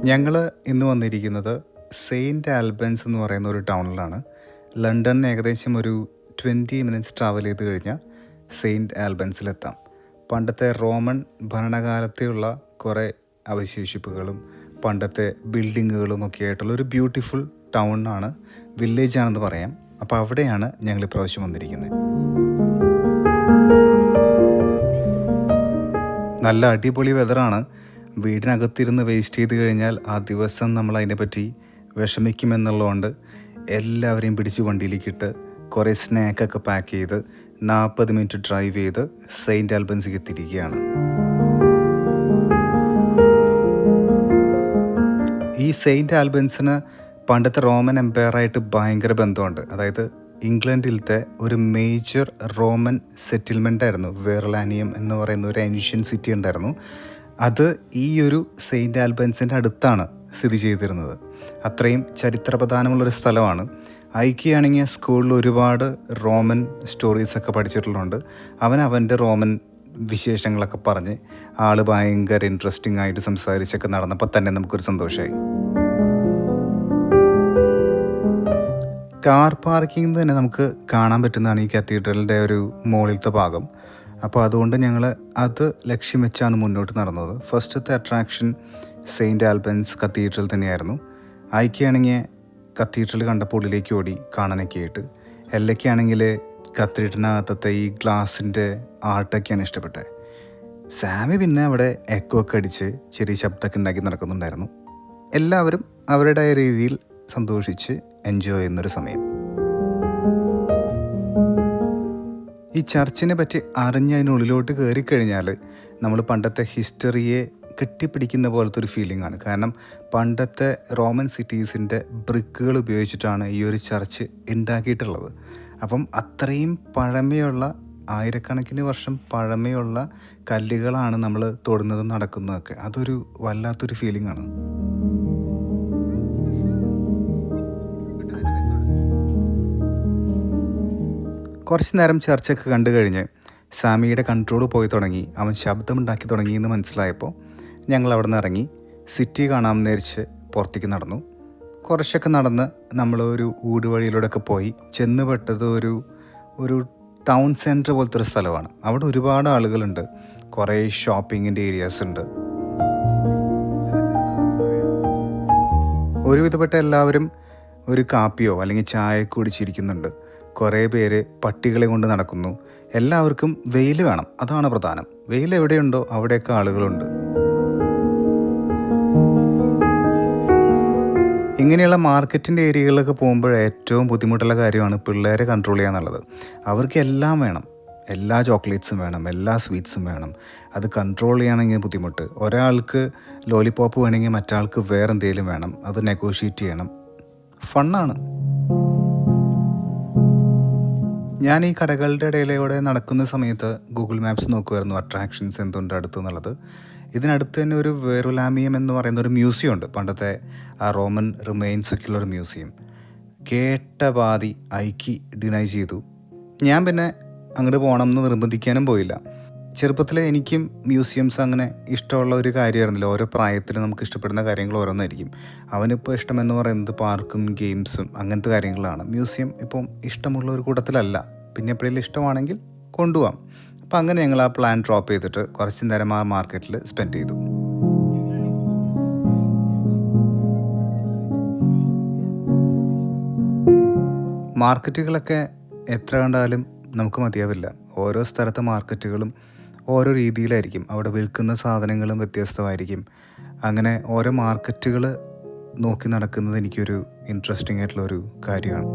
ഞങ്ങൾ ഇന്ന് വന്നിരിക്കുന്നത് സെയിൻറ്റ് ആൽബൻസ് എന്ന് പറയുന്ന ഒരു ടൗണിലാണ്. ലണ്ടനിൽ ഏകദേശം ഒരു 20 മിനിറ്റ്സ് ട്രാവൽ ചെയ്ത് കഴിഞ്ഞാൽ സെയിൻറ്റ് ആൽബൻസിലെത്താം. പണ്ടത്തെ റോമൻ ഭരണകാലത്തെയുള്ള കുറേ അവശേഷിപ്പുകളും പണ്ടത്തെ ബിൽഡിങ്ങുകളും ഒക്കെ ആയിട്ടുള്ള ഒരു ബ്യൂട്ടിഫുൾ ടൗണാണ്, വില്ലേജാണെന്ന് പറയാം. അപ്പോൾ അവിടെയാണ് ഞങ്ങൾ ഇപ്രാവശ്യം വന്നിരിക്കുന്നത്. നല്ല അടിപൊളി വെതറാണ്. വീടിനകത്തിരുന്ന് വേസ്റ്റ് ചെയ്ത് കഴിഞ്ഞാൽ ആ ദിവസം നമ്മൾ അതിനെപ്പറ്റി വിഷമിക്കുമെന്നുള്ളതുകൊണ്ട് എല്ലാവരെയും പിടിച്ച് വണ്ടിയിലേക്കിട്ട് കുറേ സ്നാക്കൊക്കെ പാക്ക് ചെയ്ത് 40 മിനിറ്റ് ഡ്രൈവ് ചെയ്ത് സെയിൻറ്റ് ആൽബൻസിലേക്ക് എത്തിയിരിക്കുകയാണ്. ഈ സെയിൻറ്റ് ആൽബൻസിന് പണ്ടത്തെ റോമൻ എംപയറായിട്ട് ഭയങ്കര ബന്ധമുണ്ട്. അതായത് ഇംഗ്ലണ്ടിലത്തെ ഒരു മേജർ റോമൻ സെറ്റിൽമെൻ്റ് ആയിരുന്നു വെർലാനിയം എന്ന് പറയുന്ന ഒരു ഏൻഷ്യൻ സിറ്റി ഉണ്ടായിരുന്നു. അത് ഈ ഒരു സെയിൻറ്റ് ആൽബൻസിൻ്റെ അടുത്താണ് സ്ഥിതി ചെയ്തിരുന്നത്. അത്രയും ചരിത്രപ്രധാനമുള്ളൊരു സ്ഥലമാണ്. ഐക്കിയാണെങ്കിൽ സ്കൂളിൽ ഒരുപാട് റോമൻ സ്റ്റോറീസൊക്കെ പഠിച്ചിട്ടുള്ളതുകൊണ്ട് അവൻ്റെ റോമൻ വിശേഷങ്ങളൊക്കെ പറഞ്ഞ് ആൾ ഭയങ്കര ഇൻട്രസ്റ്റിംഗ് ആയിട്ട് സംസാരിച്ചൊക്കെ നടന്നപ്പോൾ തന്നെ നമുക്കൊരു സന്തോഷമായി. കാർ പാർക്കിംഗ് തന്നെ നമുക്ക് കാണാൻ പറ്റുന്നതാണ് ഈ കത്തീഡ്രലിൻ്റെ ഒരു മുകളിലത്തെ ഭാഗം. അപ്പോൾ അതുകൊണ്ട് ഞങ്ങൾ അത് ലക്ഷ്യം വെച്ചാണ് മുന്നോട്ട് നടന്നത്. ഫസ്റ്റത്തെ അട്രാക്ഷൻ സെയിൻറ്റ് ആൽബൻസ് കത്തീഡ്രൽ തന്നെയായിരുന്നു. ഐക്കാണെങ്കിൽ കത്തീഡ്രൽ കണ്ടപ്പോൾ ഉള്ളിലേക്ക് ഓടി കാണാനൊക്കെ ആയിട്ട്. എല്ലയ്ക്കാണെങ്കിൽ കത്തീഡ്രലിനകത്തത്തെ ഈ ഗ്ലാസിൻ്റെ ആർട്ടൊക്കെയാണ് ഇഷ്ടപ്പെട്ടത്. സാമി പിന്നെ അവിടെ എക്കോ ഒക്കെ അടിച്ച് ചെറിയ ശബ്ദമൊക്കെ ഉണ്ടാക്കി നടക്കുന്നുണ്ടായിരുന്നു. എല്ലാവരും അവരുടേതായ രീതിയിൽ സന്തോഷിച്ച് എൻജോയ് ചെയ്യുന്നൊരു സമയം. ഈ ചർച്ചിനെ പറ്റി അറിഞ്ഞ് അതിനുള്ളിലോട്ട് കയറിക്കഴിഞ്ഞാൽ നമ്മൾ പണ്ടത്തെ ഹിസ്റ്ററിയെ കെട്ടിപ്പിടിക്കുന്ന പോലത്തെ ഒരു ഫീലിംഗ് ആണ്. കാരണം പണ്ടത്തെ റോമൻ സിറ്റീസിൻ്റെ ബ്രിക്കുകൾ ഉപയോഗിച്ചിട്ടാണ് ഈ ഒരു ചർച്ച് ഉണ്ടാക്കിയിട്ടുള്ളത്. അപ്പം അത്രയും പഴമയുള്ള, ആയിരക്കണക്കിന് വർഷം പഴമയുള്ള കല്ലുകളാണ് നമ്മൾ തൊടുന്നതും നടക്കുന്നതൊക്കെ. അതൊരു വല്ലാത്തൊരു ഫീലിംഗ് ആണ്. കുറച്ച് നേരം ചർച്ചൊക്കെ കണ്ടു കഴിഞ്ഞ് സാമിയുടെ കൺട്രോൾ പോയി തുടങ്ങി, അവൻ ശബ്ദമുണ്ടാക്കി തുടങ്ങിയെന്ന് മനസ്സിലായപ്പോൾ ഞങ്ങൾ അവിടെ നിന്ന് ഇറങ്ങി സിറ്റി കാണാമെന്ന് വിചാരിച്ച് പുറത്തേക്ക് നടന്നു. കുറച്ചൊക്കെ നടന്ന് നമ്മളൊരു ഊടുവഴിയിലൂടെയൊക്കെ പോയി ചെന്ന് പെട്ടത് ഒരു ടൗൺ സെൻറ്റർ പോലത്തെ ഒരു സ്ഥലമാണ്. അവിടെ ഒരുപാട് ആളുകളുണ്ട്, കുറേ ഷോപ്പിങ്ങിൻ്റെ ഏരിയാസ് ഉണ്ട്. ഒരുവിധപ്പെട്ട എല്ലാവരും ഒരു കാപ്പിയോ അല്ലെങ്കിൽ ചായ കുടിച്ചിരിക്കുന്നുണ്ട്. കുറേ പേര് പട്ടികളെ കൊണ്ട് നടക്കുന്നു. എല്ലാവർക്കും വെയിൽ വേണം, അതാണ് പ്രധാനം. വെയിൽ എവിടെയുണ്ടോ അവിടെയൊക്കെ ആളുകളുണ്ട്. ഇങ്ങനെയുള്ള മാർക്കറ്റിൻ്റെ ഏരിയകളിലൊക്കെ പോകുമ്പോൾ ഏറ്റവും ബുദ്ധിമുട്ടുള്ള കാര്യമാണ് പിള്ളേരെ കൺട്രോൾ ചെയ്യുക എന്നുള്ളത്. അവർക്ക് എല്ലാം വേണം, എല്ലാ ചോക്ലേറ്റ്സും വേണം, എല്ലാ സ്വീറ്റ്സും വേണം. അത് കൺട്രോൾ ചെയ്യണമെങ്കിൽ ബുദ്ധിമുട്ട്. ഒരാൾക്ക് ലോലിപോപ്പ് വേണമെങ്കിൽ മറ്റാൾക്ക് വേറെ എന്തെങ്കിലും വേണം. അത് നെഗോഷിയേറ്റ് ചെയ്യണം. ഫണ്ണാണ്. ഞാൻ ഈ കടകളുടെ ഇടയിലൂടെ നടക്കുന്ന സമയത്ത് ഗൂഗിൾ മാപ്സ് നോക്കുമായിരുന്നു അട്രാക്ഷൻസ് എന്തുണ്ട് അടുത്ത് എന്നുള്ളത്. ഇതിനടുത്ത് തന്നെ ഒരു വെറുലാമിയം എന്ന് പറയുന്ന ഒരു മ്യൂസിയം ഉണ്ട്, പണ്ടത്തെ ആ റോമൻ റിമെയിൻസ് ഒക്കെയുള്ള ഒരു മ്യൂസിയം. കേട്ട പാതി ഐക്കി ഡിനൈ ചെയ്തു. ഞാൻ പിന്നെ അങ്ങോട്ട് പോകണം എന്ന് നിർബന്ധിക്കാനും പോയില്ല. ചെറുപ്പത്തിൽ എനിക്കും മ്യൂസിയംസ് അങ്ങനെ ഇഷ്ടമുള്ള ഒരു കാര്യമായിരുന്നില്ല. ഓരോ പ്രായത്തിൽ നമുക്ക് ഇഷ്ടപ്പെടുന്ന കാര്യങ്ങൾ ഓരോന്നായിരിക്കും. അവനിപ്പോൾ ഇഷ്ടമെന്ന് പറയുന്നത് പാർക്കും ഗെയിംസും അങ്ങനത്തെ കാര്യങ്ങളാണ്. മ്യൂസിയം ഇപ്പം ഇഷ്ടമുള്ള ഒരു കൂട്ടത്തിലല്ല. പിന്നെ എപ്പോഴെങ്കിലും ഇഷ്ടമാണെങ്കിൽ കൊണ്ടുപോകാം. അപ്പം അങ്ങനെ ഞങ്ങൾ ആ പ്ലാൻ ഡ്രോപ്പ് ചെയ്തിട്ട് കുറച്ച് നേരം ആ മാർക്കറ്റിൽ സ്പെൻഡ് ചെയ്തു. മാർക്കറ്റുകളൊക്കെ എത്ര കണ്ടാലും നമുക്ക് മതിയാവില്ല. ഓരോ സ്ഥലത്തെ മാർക്കറ്റുകളും ഓരോ രീതിയിലായിരിക്കും. അവിടെ വിൽക്കുന്ന സാധനങ്ങളും വ്യത്യസ്തമായിരിക്കും. അങ്ങനെ ഓരോ മാർക്കറ്റുകൾ നോക്കി നടക്കുന്നത് എനിക്കൊരു ഇൻട്രസ്റ്റിംഗ് ആയിട്ടുള്ളൊരു കാര്യമാണ്.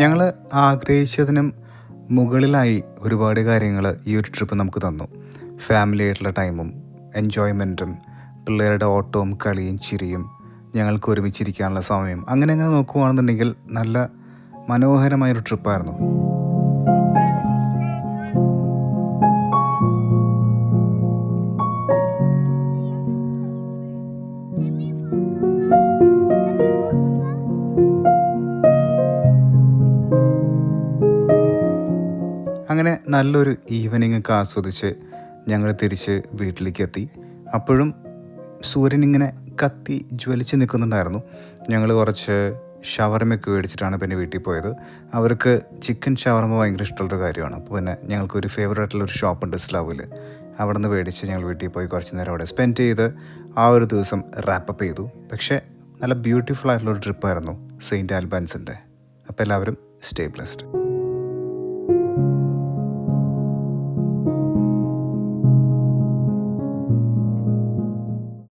ഞങ്ങൾ ആഗ്രഹിച്ചതിനും മുകളിലായി ഒരുപാട് കാര്യങ്ങൾ ഈ ഒരു ട്രിപ്പ് നമുക്ക് തന്നു. ഫാമിലി ആയിട്ടുള്ള ടൈമും എൻജോയ്മെൻറ്റും പിള്ളേരുടെ ഓട്ടവും കളിയും ചിരിയും ഞങ്ങൾക്ക് ഒരുമിച്ചിരിക്കാനുള്ള സമയം, അങ്ങനെ നോക്കുകയാണെന്നുണ്ടെങ്കിൽ നല്ല മനോഹരമായൊരു ട്രിപ്പായിരുന്നു. അങ്ങനെ നല്ലൊരു ഈവനിങ് ഒക്കെ ആസ്വദിച്ച് ഞങ്ങൾ തിരിച്ച് വീട്ടിലേക്ക് എത്തി. അപ്പോഴും സൂര്യൻ ഇങ്ങനെ കത്തി ജ്വലിച്ച് നിൽക്കുന്നുണ്ടായിരുന്നു. ഞങ്ങൾ കുറച്ച് ഷവർമയൊക്കെ മേടിച്ചിട്ടാണ് പിന്നെ വീട്ടിൽ പോയത്. അവർക്ക് ചിക്കൻ ഷവർമ ഭയങ്കര ഇഷ്ടമുള്ളൊരു കാര്യമാണ്. അപ്പോൾ പിന്നെ ഞങ്ങൾക്കൊരു ഫേവറേറ്റ് ആയിട്ടുള്ളൊരു ഷോപ്പുണ്ട് സ്ലവിൽ. അവിടെ നിന്ന് മേടിച്ച് ഞങ്ങൾ വീട്ടിൽ പോയി കുറച്ച് നേരം അവിടെ സ്പെൻഡ് ചെയ്ത് ആ ഒരു ദിവസം റാപ്പപ്പ് ചെയ്തു. പക്ഷേ നല്ല ബ്യൂട്ടിഫുൾ ആയിട്ടുള്ളൊരു ട്രിപ്പായിരുന്നു സെയിൻറ്റ് ആൽബൻസിൻ്റെ. അപ്പോൾ എല്ലാവരും സ്റ്റേ ബ്ലെസ്ഡ്.